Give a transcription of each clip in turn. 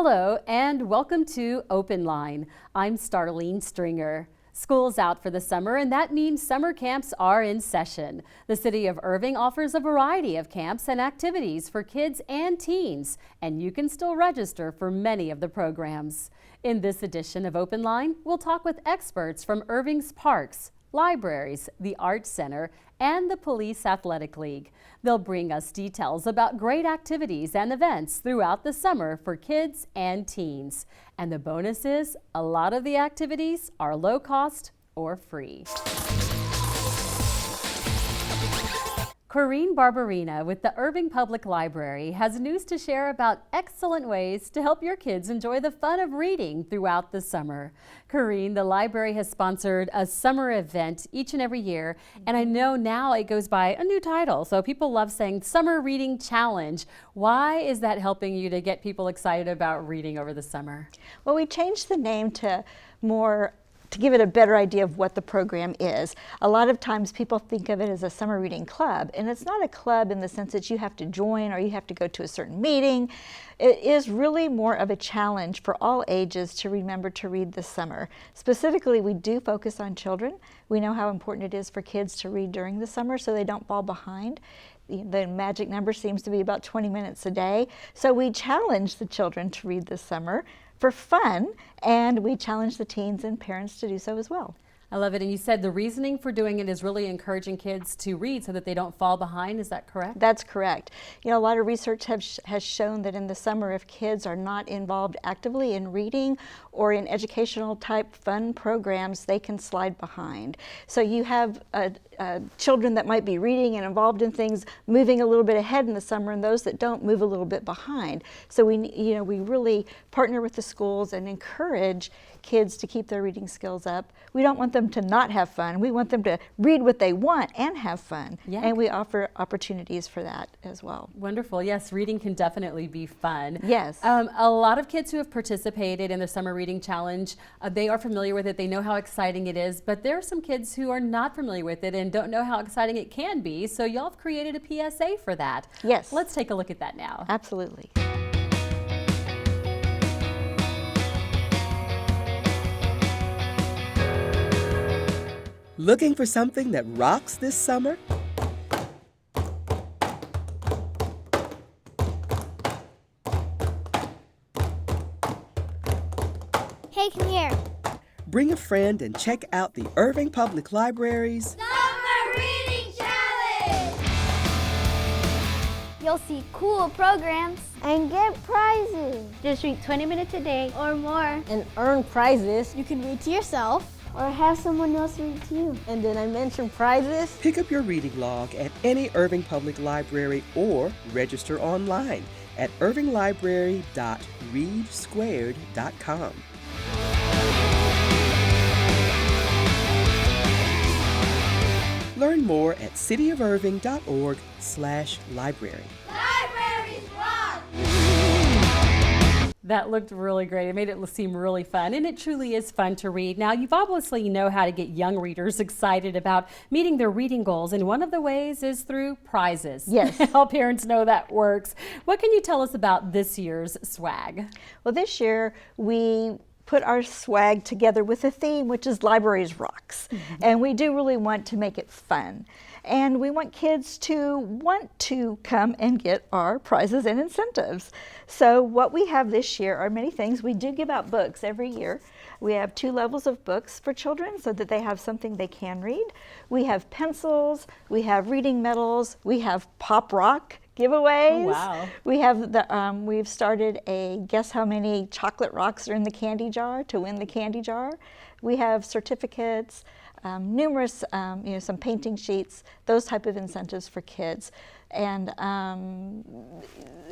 Hello and welcome to Open Line. I'm Starlene Stringer. School's out for the summer, and that means summer camps are in session. The City of Irving offers a variety of camps and activities for kids and teens, and you can still register for many of the programs. In this edition of Open Line, we'll talk with experts from Irving's parks, libraries, the Arts Center, and the Police Athletic League. They'll bring us details about great activities and events throughout the summer for kids and teens. And the bonus is, a lot of the activities are low cost or free. Corrine Barberina with the Irving Public Library has news to share about excellent ways to help your kids enjoy the fun of reading throughout the summer. Corrine, the library has sponsored a summer event each and every year, and I know now it goes by a new title, so people love saying Summer Reading Challenge. Why is that helping you to get people excited about reading over the summer? Well, we changed the name to give it a better idea of what the program is. A lot of times people think of it as a summer reading club, and it's not a club in the sense that you have to join or you have to go to a certain meeting. It is really more of a challenge for all ages to remember to read this summer. Specifically, we do focus on children. We know how important it is for kids to read during the summer so they don't fall behind. The magic number seems to be about 20 minutes a day. So we challenge the children to read this summer for fun, and we challenge the teens and parents to do so as well. I love it. And you said the reasoning for doing it is really encouraging kids to read so that they don't fall behind. Is that correct? That's correct. You know, a lot of research has shown that in the summer, if kids are not involved actively in reading or in educational type fun programs, they can slide behind. So you have children that might be reading and involved in things moving a little bit ahead in the summer, and those that don't move a little bit behind. So we really partner with the schools and encourage kids to keep their reading skills up. We don't want them to not have fun. We want them to read what they want and have fun. Yeah. And we offer opportunities for that as well. Wonderful. Yes, reading can definitely be fun. Yes. A lot of kids who have participated in the Summer Reading Challenge, they are familiar with it. They know how exciting it is, but there are some kids who are not familiar with it and don't know how exciting it can be. So y'all have created a PSA for that. Yes. Let's take a look at that now. Absolutely. Looking for something that rocks this summer? Hey, come here. Bring a friend and check out the Irving Public Library's Summer Reading Challenge! You'll see cool programs and get prizes. Just read 20 minutes a day or more and earn prizes. You can read to yourself or have someone else read to you. And then I mentioned prizes. Pick up your reading log at any Irving Public Library or register online at irvinglibrary.readsquared.com. Learn more at cityofirving.org/library. Libraries rock! That looked really great. It made it seem really fun, and it truly is fun to read. Now, you've obviously know how to get young readers excited about meeting their reading goals, and one of the ways is through prizes. Yes. All parents know that works. What can you tell us about this year's swag? Well, this year we put our swag together with a theme, which is Libraries Rocks. Mm-hmm. And we do really want to make it fun. And we want kids to want to come and get our prizes and incentives. So what we have this year are many things. We do give out books every year. We have 2 levels of books for children so that they have something they can read. We have pencils, we have reading medals, we have pop rock giveaways. Oh, wow. We have we've started a guess how many chocolate rocks are in the candy jar to win the candy jar. We have certificates, numerous, some painting sheets, those type of incentives for kids. And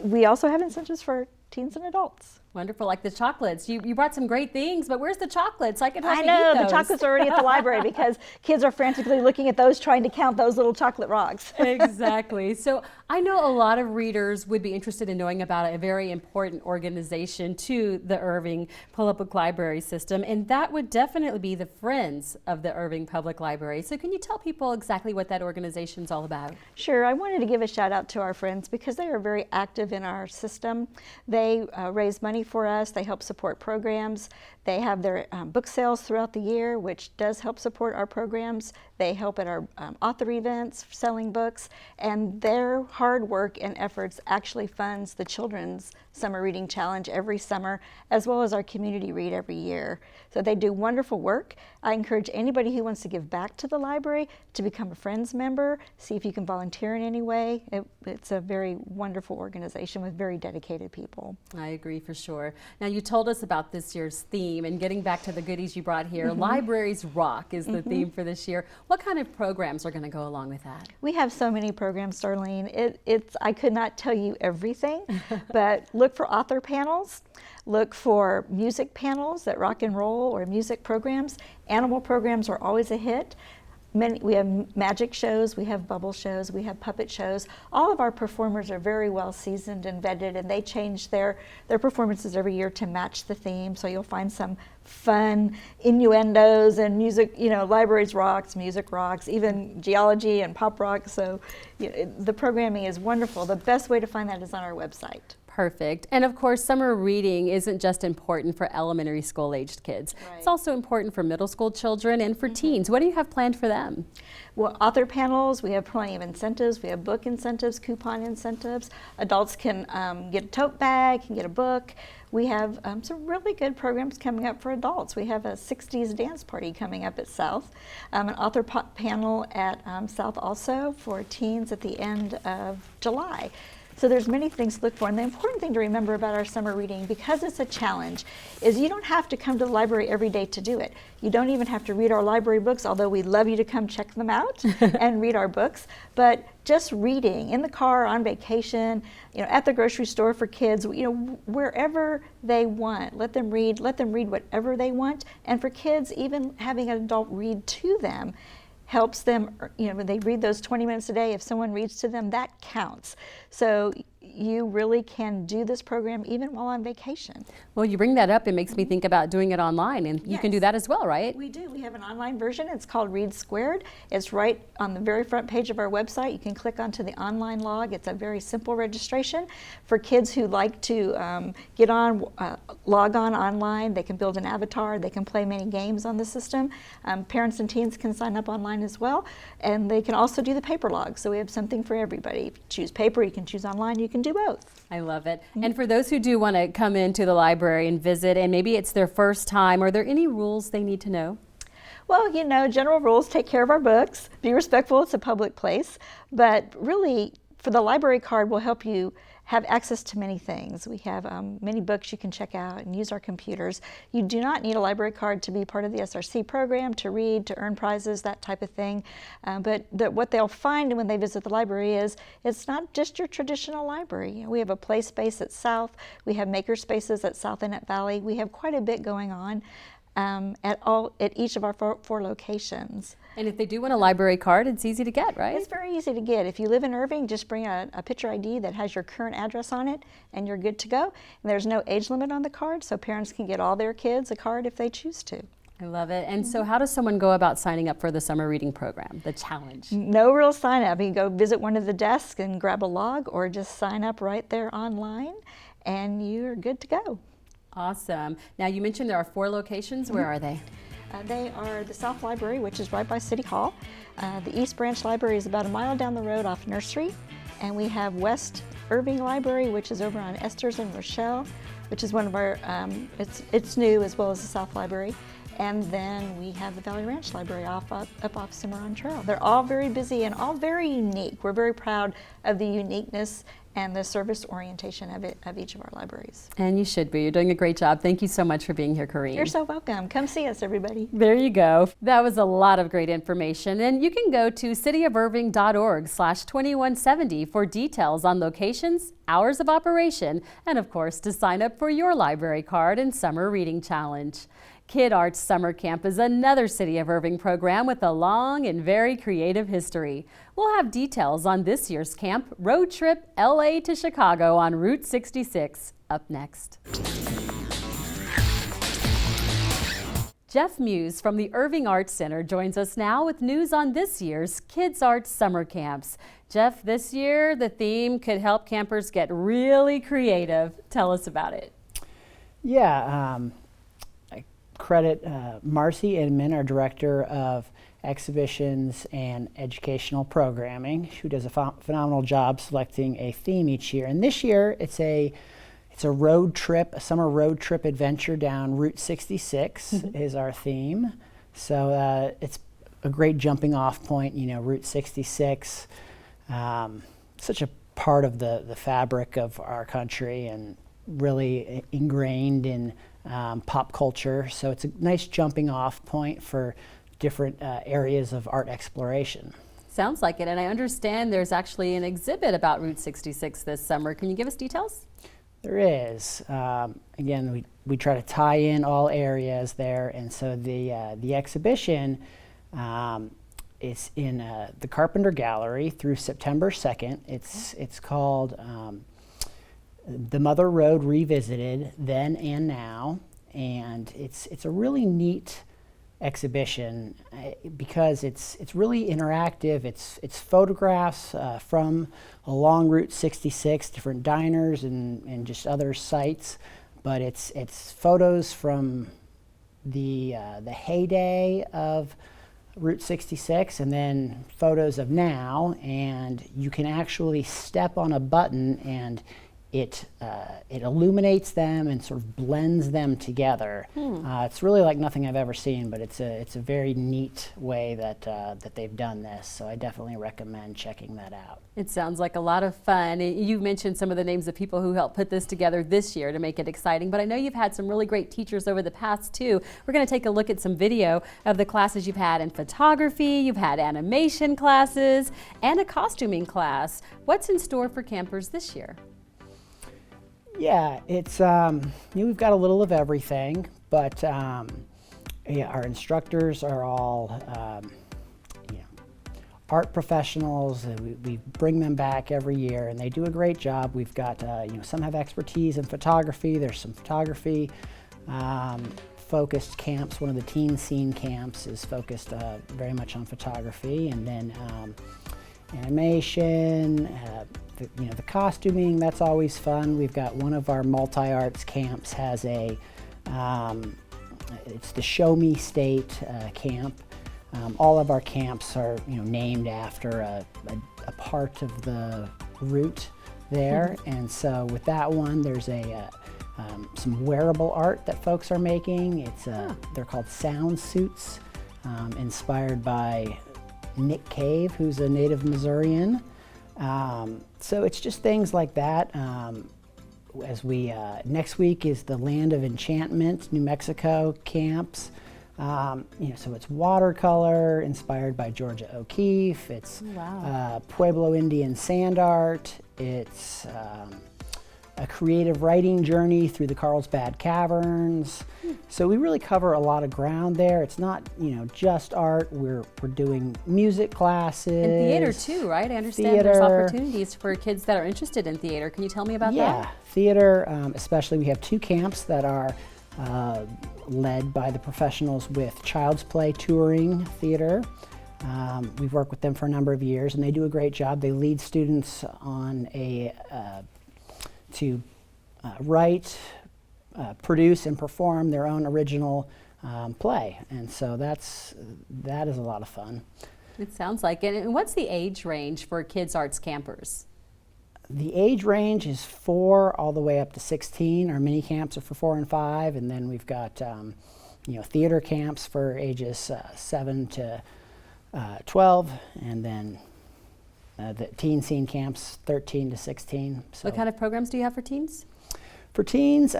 we also have incentives for teens and adults. Wonderful, like the chocolates. You brought some great things, but where's the chocolates? I can I hardly know, eat those. the chocolates are already at the library because kids are frantically looking at those, trying to count those little chocolate rocks. Exactly. So I know a lot of readers would be interested in knowing about a very important organization to the Irving Public Library system, and that would definitely be the Friends of the Irving Public Library. So can you tell people exactly what that organization's all about? Sure. I wanted to give a shout out to our friends because they are very active in our system. They raise money money for us. They help support programs. They have their book sales throughout the year, which does help support our programs. They help at our author events, selling books, and their hard work and efforts actually funds the Children's Summer Reading Challenge every summer, as well as our community read every year. So they do wonderful work. I encourage anybody who wants to give back to the library to become a Friends member, see if you can volunteer in any way. It's a very wonderful organization with very dedicated people. I agree for sure. Now, you told us about this year's theme, and getting back to the goodies you brought here, Libraries Rock is the theme for this year. What kind of programs are going to go along with that? We have so many programs, Darlene. I could not tell you everything, but look for author panels, look for music panels that rock and roll or music programs. Animal programs are always a hit. We have magic shows, we have bubble shows, we have puppet shows. All of our performers are very well seasoned and vetted, and they change their performances every year to match the theme. So you'll find some fun innuendos and music, libraries rocks, music rocks, even geology and pop rock. So the programming is wonderful. The best way to find that is on our website. Perfect. And of course, summer reading isn't just important for elementary school aged kids. Right. It's also important for middle school children and for teens. What do you have planned for them? Well, author panels, we have plenty of incentives. We have book incentives, coupon incentives. Adults can get a tote bag, can get a book. We have some really good programs coming up for adults. We have a 60s dance party coming up at South, an author panel at South also for teens at the end of July. So there's many things to look for, and the important thing to remember about our summer reading, because it's a challenge, is you don't have to come to the library every day to do it. You don't even have to read our library books, although we'd love you to come check them out and read our books. But just reading in the car, on vacation, at the grocery store for kids, wherever they want, let them read whatever they want. And for kids, even having an adult read to them helps them, when they read those 20 minutes a day, if someone reads to them, that counts. So you really can do this program even while on vacation. Well, you bring that up, it makes me think about doing it online, and you can do that as well, right? We do. We have an online version. It's called Read Squared. It's right on the very front page of our website. You can click onto the online log. It's a very simple registration. For kids who like to get on, log on online, they can build an avatar, they can play many games on the system. Parents and teens can sign up online as well, and they can also do the paper log. So we have something for everybody. If you choose paper, you can choose online, you can do both. I love it. And for those who do want to come into the library and visit, and maybe it's their first time, are there any rules they need to know? Well, general rules: take care of our books, be respectful, it's a public place. But really, for the library card will help you have access to many things. We have many books you can check out and use our computers. You do not need a library card to be part of the SRC program, to read, to earn prizes, that type of thing. But what they'll find when they visit the library is it's not just your traditional library. We have a play space at South. We have maker spaces at South and at Valley. We have quite a bit going on at each of our four locations. And if they do want a library card, it's easy to get, right? It's very easy to get. If you live in Irving, just bring a picture ID that has your current address on it, and you're good to go. And there's no age limit on the card, so parents can get all their kids a card if they choose to. I love it. And so how does someone go about signing up for the summer reading program, the challenge? No real sign up. You can go visit one of the desks and grab a log, or just sign up right there online, and you're good to go. Awesome. Now, you mentioned there are 4 locations. Where are they? They are the South Library, which is right by City Hall. The East Branch Library is about a mile down the road off Nursery. And we have West Irving Library, which is over on Esther's and Rochelle, which is one of our, it's new, as well as the South Library. And then we have the Valley Ranch Library up off Cimarron Trail. They're all very busy and all very unique. We're very proud of the uniqueness and the service orientation of each of our libraries. And you should be. You're doing a great job. Thank you so much for being here, Corrine. You're so welcome. Come see us, everybody. There you go. That was a lot of great information. And you can go to cityofirving.org/2170 for details on locations, hours of operation, and of course to sign up for your library card and summer reading challenge. Kid Arts Summer Camp is another City of Irving program with a long and very creative history. We'll have details on this year's camp, Road Trip LA to Chicago on Route 66, up next. Jeff Muse from the Irving Arts Center joins us now with news on this year's Kids Arts Summer Camps. Jeff, this year the theme could help campers get really creative. Tell us about it. Yeah, I credit Marcy Inman, our Director of Exhibitions and Educational Programming, who does a phenomenal job selecting a theme each year. And this year, it's a road trip, a summer road trip adventure down Route 66 is our theme. So it's a great jumping off point, you know, Route 66, such a part of the fabric of our country and really ingrained in pop culture. So it's a nice jumping off point for different areas of art exploration. Sounds like it, and I understand there's actually an exhibit about Route 66 this summer. Can you give us details? There is. Again, we try to tie in all areas there, and so the exhibition is in the Carpenter Gallery through September 2nd. It's called The Mother Road Revisited, Then and Now, and it's a really neat exhibition because it's really interactive. It's photographs from along Route 66, different diners and just other sites, but it's photos from the heyday of Route 66 and then photos of now, and you can actually step on a button and it illuminates them and sort of blends them together. It's really like nothing I've ever seen, but it's a very neat way that they've done this. So I definitely recommend checking that out. It sounds like a lot of fun. You mentioned some of the names of people who helped put this together this year to make it exciting, but I know you've had some really great teachers over the past too. We're going to take a look at some video of the classes you've had in photography, you've had animation classes, and a costuming class. What's in store for campers this year? Yeah, it's we've got a little of everything, but yeah, our instructors are all art professionals. We bring them back every year, and they do a great job. We've got some have expertise in photography. There's some photography focused camps. One of the teen scene camps is focused very much on photography, and then animation. The costuming, that's always fun. We've got one of our multi-arts camps has it's the Show Me State camp. All of our camps are named after a part of the route there, and so with that one there's some wearable art that folks are making. It's they're called sound suits, inspired by Nick Cave, who's a native Missourian. So it's just things like that. As we next week is the Land of Enchantment, New Mexico camps. So it's watercolor inspired by Georgia O'Keeffe. It's Pueblo Indian sand art. It's a creative writing journey through the Carlsbad Caverns. So we really cover a lot of ground there. It's not, just art. We're doing music classes. And theater too, right? I understand there's opportunities for kids that are interested in theater. Can you tell me about that? Yeah, theater, especially we have two camps that are led by the professionals with Child's Play Touring Theater. We've worked with them for a number of years, and they do a great job. They lead students on to write, produce, and perform their own original play, and so that is a lot of fun. It sounds like it. And what's the age range for kids arts campers? The age range is 4 all the way up to 16. Our mini camps are for 4 and 5, and then we've got theater camps for ages 7 to 12, and then the teen scene camps 13 to 16. So what kind of programs do you have for teens? For teens,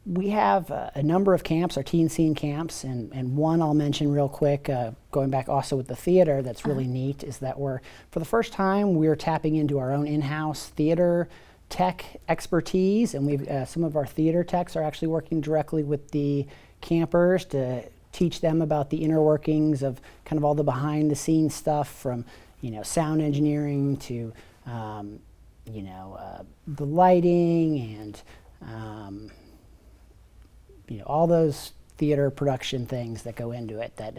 we have a number of camps, our teen scene camps, and one I'll mention real quick, going back also with the theater that's really neat, is that for the first time, we're tapping into our own in-house theater tech expertise, and we've some of our theater techs are actually working directly with the campers to teach them about the inner workings of kind of all the behind-the-scenes stuff, from sound engineering to the lighting and all those theater production things that go into it that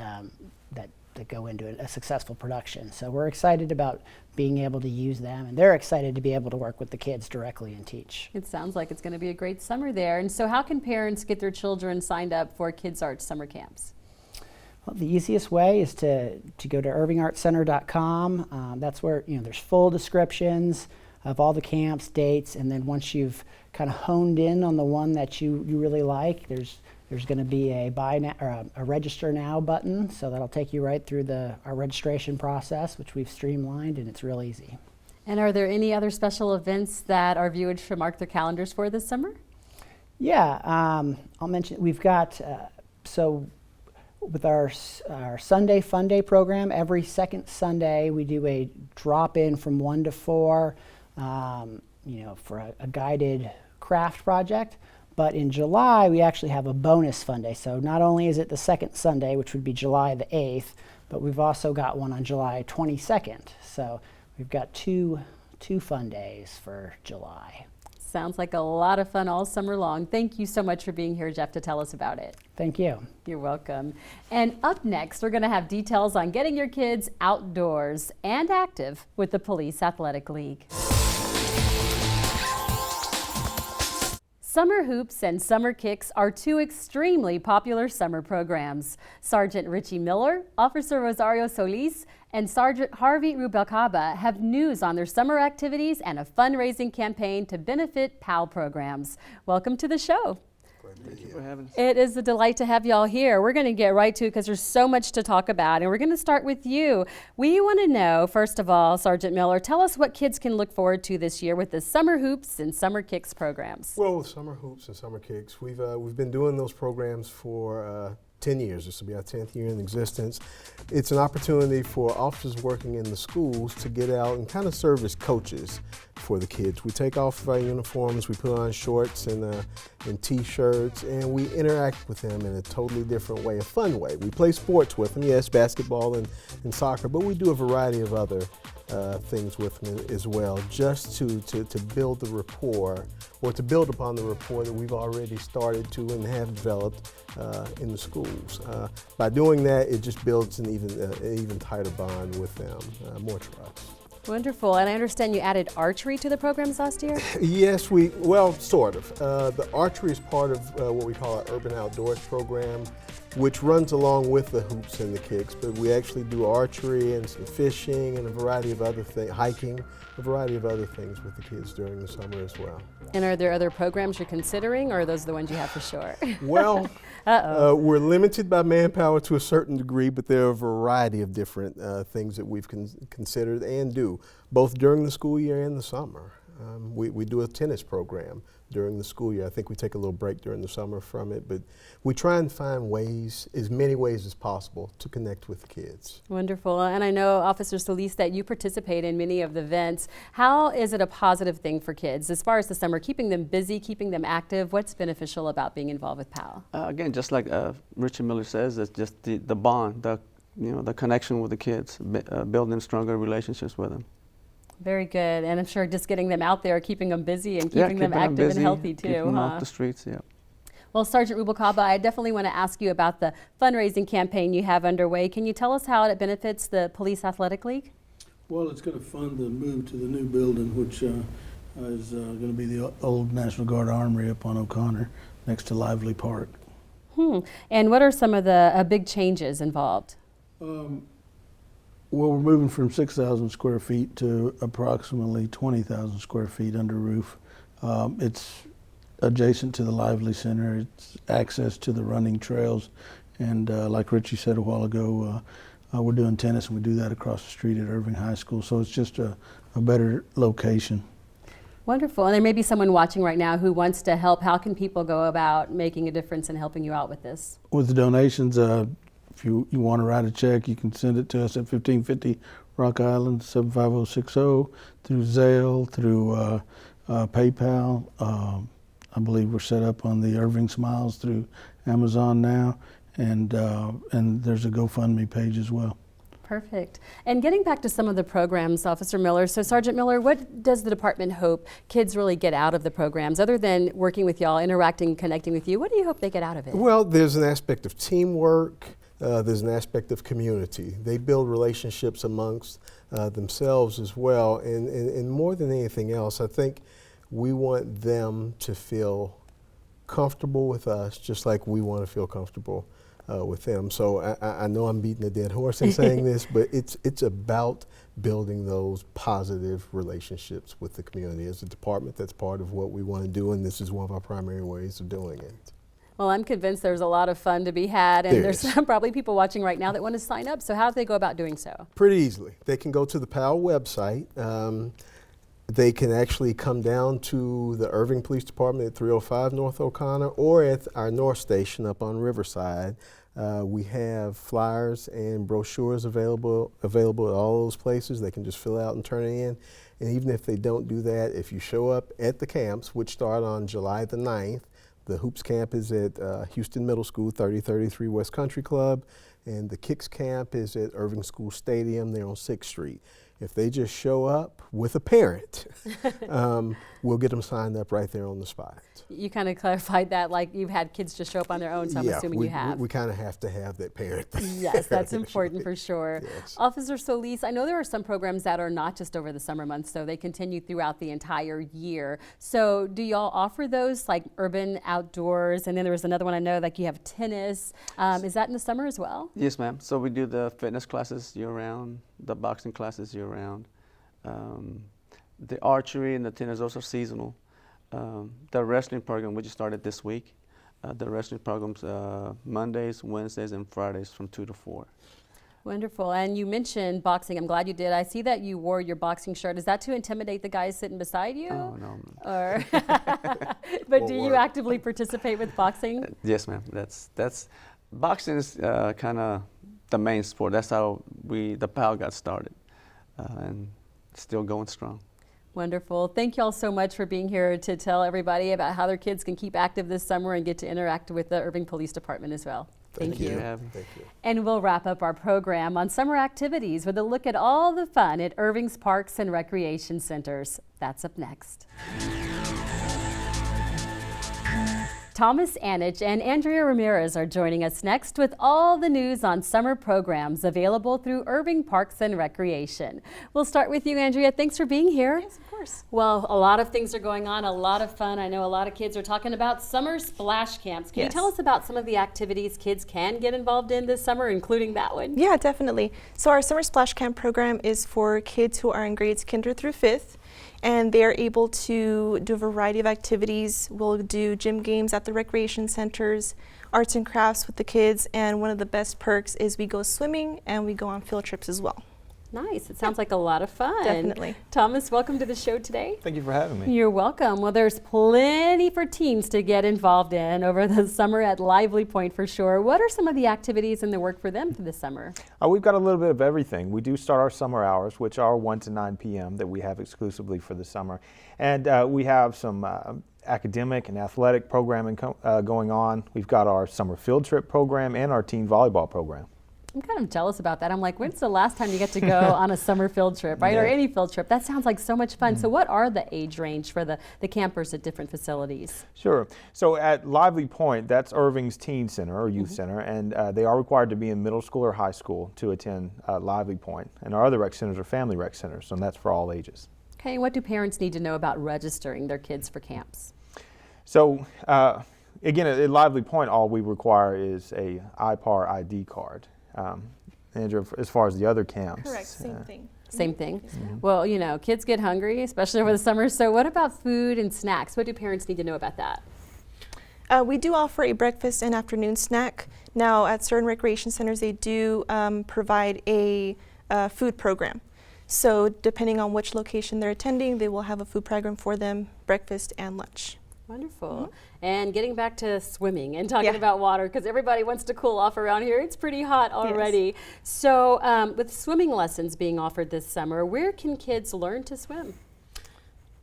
go into a successful production. So we're excited about being able to use them, and they're excited to be able to work with the kids directly and teach. It sounds like it's going to be a great summer there. And so how can parents get their children signed up for Kids Arts summer camps? Well, the easiest way is to go to irvingartscenter.com. That's where there's full descriptions of all the camps, dates, and then once you've kind of honed in on the one that you really like, there's going to be a buy now or a register now button, so that'll take you right through our registration process, which we've streamlined, and it's real easy. And are there any other special events that our viewers should mark their calendars for this summer? Yeah, I'll mention we've got so with our Sunday Fun Day program, every second Sunday we do a drop-in from 1 to 4, for a guided craft project. But in July, we actually have a bonus fun day. So not only is it the second Sunday, which would be July the 8th, but we've also got one on July 22nd. So we've got two fun days for July. Sounds like a lot of fun all summer long. Thank you so much for being here, Jeff, to tell us about it. Thank you. You're welcome. And up next, we're going to have details on getting your kids outdoors and active with the Police Athletic League. Summer Hoops and Summer Kicks are two extremely popular summer programs. Sergeant Richie Miller, Officer Rosario Solis, and Sergeant Harvey Rubalcaba have news on their summer activities and a fundraising campaign to benefit PAL programs. Welcome to the show. Thank you for having us. It is a delight to have y'all here. We're going to get right to it because there's so much to talk about, and we're going to start with you. We want to know, first of all, Sergeant Miller, tell us what kids can look forward to this year with the Summer Hoops and Summer Kicks programs. Well, with Summer Hoops and Summer Kicks, we've been doing those programs for 10 years. This will be our 10th year in existence. It's an opportunity for officers working in the schools to get out and kind of serve as coaches for the kids. We take off our uniforms, we put on shorts and t-shirts, and we interact with them in a totally different way, a fun way. We play sports with them, yes, basketball and soccer, but we do a variety of other things with them as well, just to build the rapport, or to build upon the rapport that we've already started to and have developed in the schools. By doing that, it just builds an even tighter bond with them, more trust. Wonderful. And I understand you added archery to the programs last year? Yes, well, sort of. The archery is part of what we call our Urban Outdoors program, which runs along with the hoops and the kicks, but we actually do archery and some fishing and a variety of other things, hiking, a variety of other things with the kids during the summer as well. And are there other programs you're considering, or are those the ones you have for sure? Well, we're limited by manpower to a certain degree, but there are a variety of different things that we've considered and do, both during the school year and the summer. We do a tennis program during the school year. I think we take a little break during the summer from it, but we try and find ways, as many ways as possible, to connect with the kids. Wonderful. And I know, Officer Solis, that you participate in many of the events. How is it a positive thing for kids as far as the summer, keeping them busy, keeping them active? What's beneficial about being involved with PAL? Again, just like Richard Miller says, it's just the bond, the connection with the kids, building stronger relationships with them. Very good. And I'm sure just getting them out there, keeping them busy and keeping them active and healthy too. Keeping them off the streets, yeah. Well, Sergeant Rubalcaba, I definitely want to ask you about the fundraising campaign you have underway. Can you tell us how it benefits the Police Athletic League? Well, it's going to fund the move to the new building, which is going to be the old National Guard Armory up on O'Connor next to Lively Park. And what are some of the big changes involved? Well, we're moving from 6,000 square feet to approximately 20,000 square feet under roof. It's adjacent to the Lively Center. It's access to the running trails. And like Richie said a while ago, we're doing tennis, and we do that across the street at Irving High School. So it's just a better location. Wonderful. And there may be someone watching right now who wants to help. How can people go about making a difference and helping you out with this? With the donations, if you want to write a check, you can send it to us at 1550 Rock Island, 75060, through Zelle, through PayPal. I believe we're set up on the Irving Smiles through Amazon now, and there's a GoFundMe page as well. Perfect. And getting back to some of the programs, Officer Miller, so Sergeant Miller, what does the department hope kids really get out of the programs? Other than working with y'all, interacting, connecting with you, what do you hope they get out of it? Well, there's an aspect of teamwork, there's an aspect of community. They build relationships amongst themselves as well, and more than anything else, I think we want them to feel comfortable with us just like we want to feel comfortable with them. So I know I'm beating a dead horse in saying this, but it's about building those positive relationships with the community. As a department, that's part of what we want to do, and this is one of our primary ways of doing it. Well, I'm convinced there's a lot of fun to be had, and there's probably people watching right now that want to sign up. So how do they go about doing so? Pretty easily. They can go to the PAL website. They can actually come down to the Irving Police Department at 305 North O'Connor or at our North Station up on Riverside. We have flyers and brochures available at all those places. They can just fill out and turn it in. And even if they don't do that, if you show up at the camps, which start on July the 9th, the Hoops Camp is at Houston Middle School, 3033 West Country Club, and the Kicks Camp is at Irving School Stadium there on 6th Street. If they just show up with a parent, we'll get them signed up right there on the spot. You kind of clarified that, like you've had kids just show up on their own, so I'm assuming you have. We kind of have to have that parent. Yes, that's important for sure. Yes. Officer Solis, I know there are some programs that are not just over the summer months, so they continue throughout the entire year. So do y'all offer those, like urban outdoors? And then there was another one I know, like you have tennis. Is that in the summer as well? Yes, ma'am. So we do the fitness classes year-round, the boxing classes year-round. The archery and the tennis, those are seasonal. The wrestling program, we just started this week. The wrestling program's Mondays, Wednesdays, and Fridays from 2 to 4. Wonderful. And you mentioned boxing. I'm glad you did. I see that you wore your boxing shirt. Is that to intimidate the guys sitting beside you? Oh, no. Or but do you actively participate with boxing? Yes, ma'am. That's boxing is kind of the main sport. That's how the PAL got started, and still going strong. Wonderful. Thank you all so much for being here to tell everybody about how their kids can keep active this summer and get to interact with the Irving Police Department as well. Thank you. Thank you. And we'll wrap up our program on summer activities with a look at all the fun at Irving's parks and recreation centers. That's up next. Thomas Anich and Andrea Ramirez are joining us next with all the news on summer programs available through Irving Parks and Recreation. We'll start with you, Andrea. Thanks for being here. Yes, of course. Well, a lot of things are going on, a lot of fun. I know a lot of kids are talking about summer splash camps. Can you tell us about some of the activities kids can get involved in this summer, including that one? Yeah, definitely. So our summer splash camp program is for kids who are in grades kinder through 5th. And they're able to do a variety of activities. We'll do gym games at the recreation centers, arts and crafts with the kids, and one of the best perks is we go swimming and we go on field trips as well. Nice. It sounds like a lot of fun. Definitely. Thomas, welcome to the show today. Thank you for having me. You're welcome. Well, there's plenty for teens to get involved in over the summer at Lively Point for sure. What are some of the activities and the work for them for this summer? We've got a little bit of everything. We do start our summer hours, which are 1 to 9 p.m. that we have exclusively for the summer. And we have some academic and athletic programming going on. We've got our summer field trip program and our teen volleyball program. I'm kind of jealous about that. I'm like, when's the last time you get to go on a summer field trip, right? Yeah. Or any field trip? That sounds like so much fun. So what are the age range for the campers at different facilities? Sure. So at Lively Point, that's Irving's teen center or youth center, and they are required to be in middle school or high school to attend Lively Point. And our other rec centers are family rec centers, and that's for all ages. Okay, what do parents need to know about registering their kids for camps? So again, at Lively Point, all we require is a IPAR ID card. Andrew, as far as the other camps. Correct, same thing. Same thing. Well, you know, kids get hungry, especially over the summer. So what about food and snacks? What do parents need to know about that? We do offer a breakfast and afternoon snack. Now, at certain recreation centers, they do provide a food program. So depending on which location they're attending, they will have a food program for them, breakfast and lunch. Wonderful. And getting back to swimming and talking about water, because everybody wants to cool off around here. It's pretty hot already. Yes. So with swimming lessons being offered this summer, where can kids learn to swim?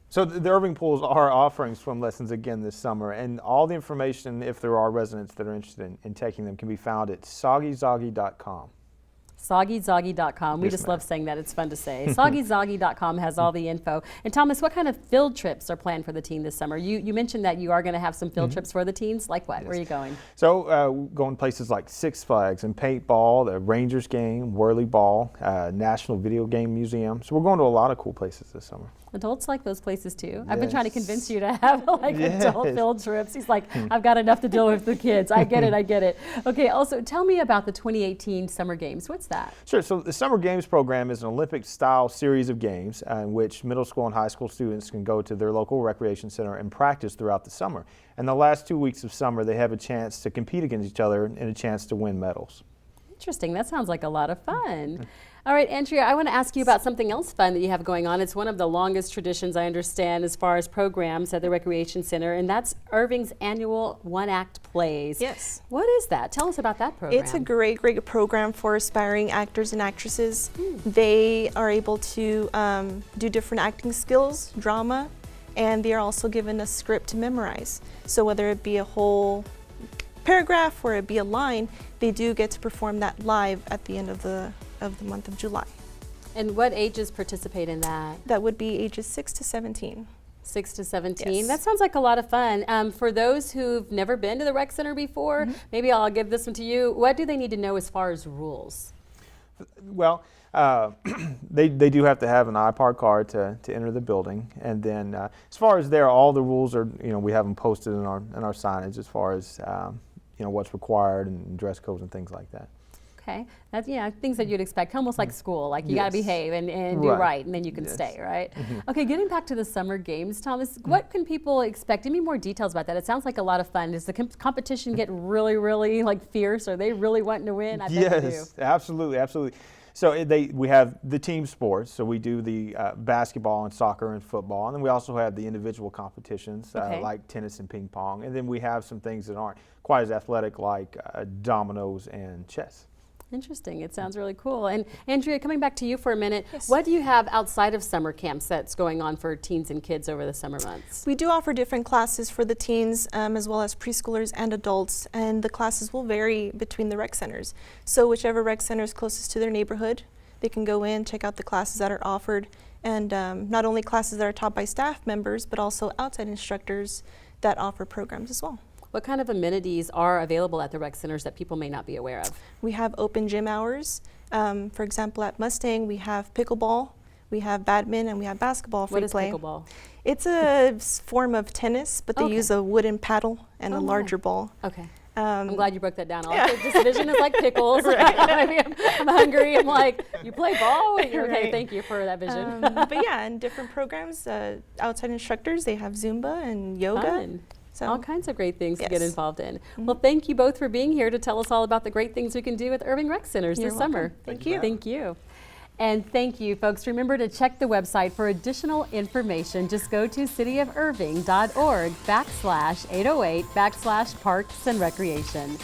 So the Irving pools are offering swim lessons again this summer, and all the information, if there are residents that are interested in taking them, can be found at soggyzoggy.com. SoggyZoggy.com. We just love saying that. It's fun to say. SoggyZoggy.com has all the info. And Thomas, what kind of field trips are planned for the team this summer? You mentioned that you are going to have some field trips for the teens. Like what? Where are you going? So going places like Six Flags and paintball, the Rangers game, Whirly Ball, National Video Game Museum. So we're going to a lot of cool places this summer. Adults like those places too. I've been trying to convince you to have adult field trips. He's like, I've got enough to deal with the kids. I get it, I get it. Okay, also tell me about the 2018 Summer Games. What's that? Sure, so the Summer Games program is an Olympic-style series of games in which middle school and high school students can go to their local recreation center and practice throughout the summer. And the last 2 weeks of summer, they have a chance to compete against each other and a chance to win medals. Interesting. That sounds like a lot of fun. All right, Andrea, I want to ask you about something else fun that you have going on. It's one of the longest traditions, I understand, as far as programs at the Recreation Center, and that's Irving's annual one-act plays. Yes. What is that? Tell us about that program. It's a great program for aspiring actors and actresses. They are able to do different acting skills, drama, and they are also given a script to memorize. So whether it be a whole paragraph or it be a line, they do get to perform that live at the end of the month of July. And what ages participate in that? That would be ages 6 to 17. 6 to 17. Yes. That sounds like a lot of fun. For those who've never been to the rec center before, maybe I'll give this one to you. What do they need to know as far as rules? Well, they do have to have an iPod card to enter the building, and then as far as all the rules are, we have them posted in our signage as far as what's required and dress codes and things like that. Okay, that's things that you'd expect, almost like school, like you got to behave and do right, and then you can stay, right? Okay, getting back to the Summer Games, Thomas, what can people expect? Give me more details about that. It sounds like a lot of fun. Does the competition get really, really fierce? Are they really wanting to win? I bet they do. Absolutely, absolutely. So we have the team sports, so we do the basketball and soccer and football, and then we also have the individual competitions like tennis and ping pong, and then we have some things that aren't quite as athletic like dominoes and chess. Interesting. It sounds really cool. And Andrea, coming back to you for a minute, what do you have outside of summer camps that's going on for teens and kids over the summer months? We do offer different classes for the teens as well as preschoolers and adults, and the classes will vary between the rec centers. So whichever rec center is closest to their neighborhood, they can go in, check out the classes that are offered, and not only classes that are taught by staff members, but also outside instructors that offer programs as well. What kind of amenities are available at the rec centers that people may not be aware of? We have open gym hours. For example, at Mustang, we have pickleball, we have badminton, and we have basketball free play. What is pickleball? It's a form of tennis, but they use a wooden paddle and a larger ball. Okay. I'm glad you broke that down. This vision is like pickles. I'm hungry. I'm like, you play ball? Okay, thank you for that vision. But yeah, and different programs, outside instructors, they have Zumba and yoga. Fun. So all kinds of great things to get involved in. Well, thank you both for being here to tell us all about the great things we can do with Irving Rec Centers this summer. Thank you. Thank you. And thank you, folks. Remember to check the website for additional information. Just go to cityofirving.org/808/Parks and Recreation.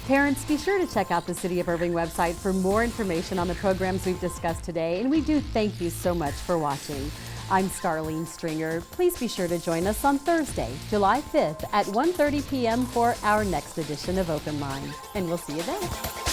Parents, be sure to check out the City of Irving website for more information on the programs we've discussed today. And we do thank you so much for watching. I'm Starlene Stringer. Please be sure to join us on Thursday, July 5th at 1:30 p.m. for our next edition of Open Line. And we'll see you then.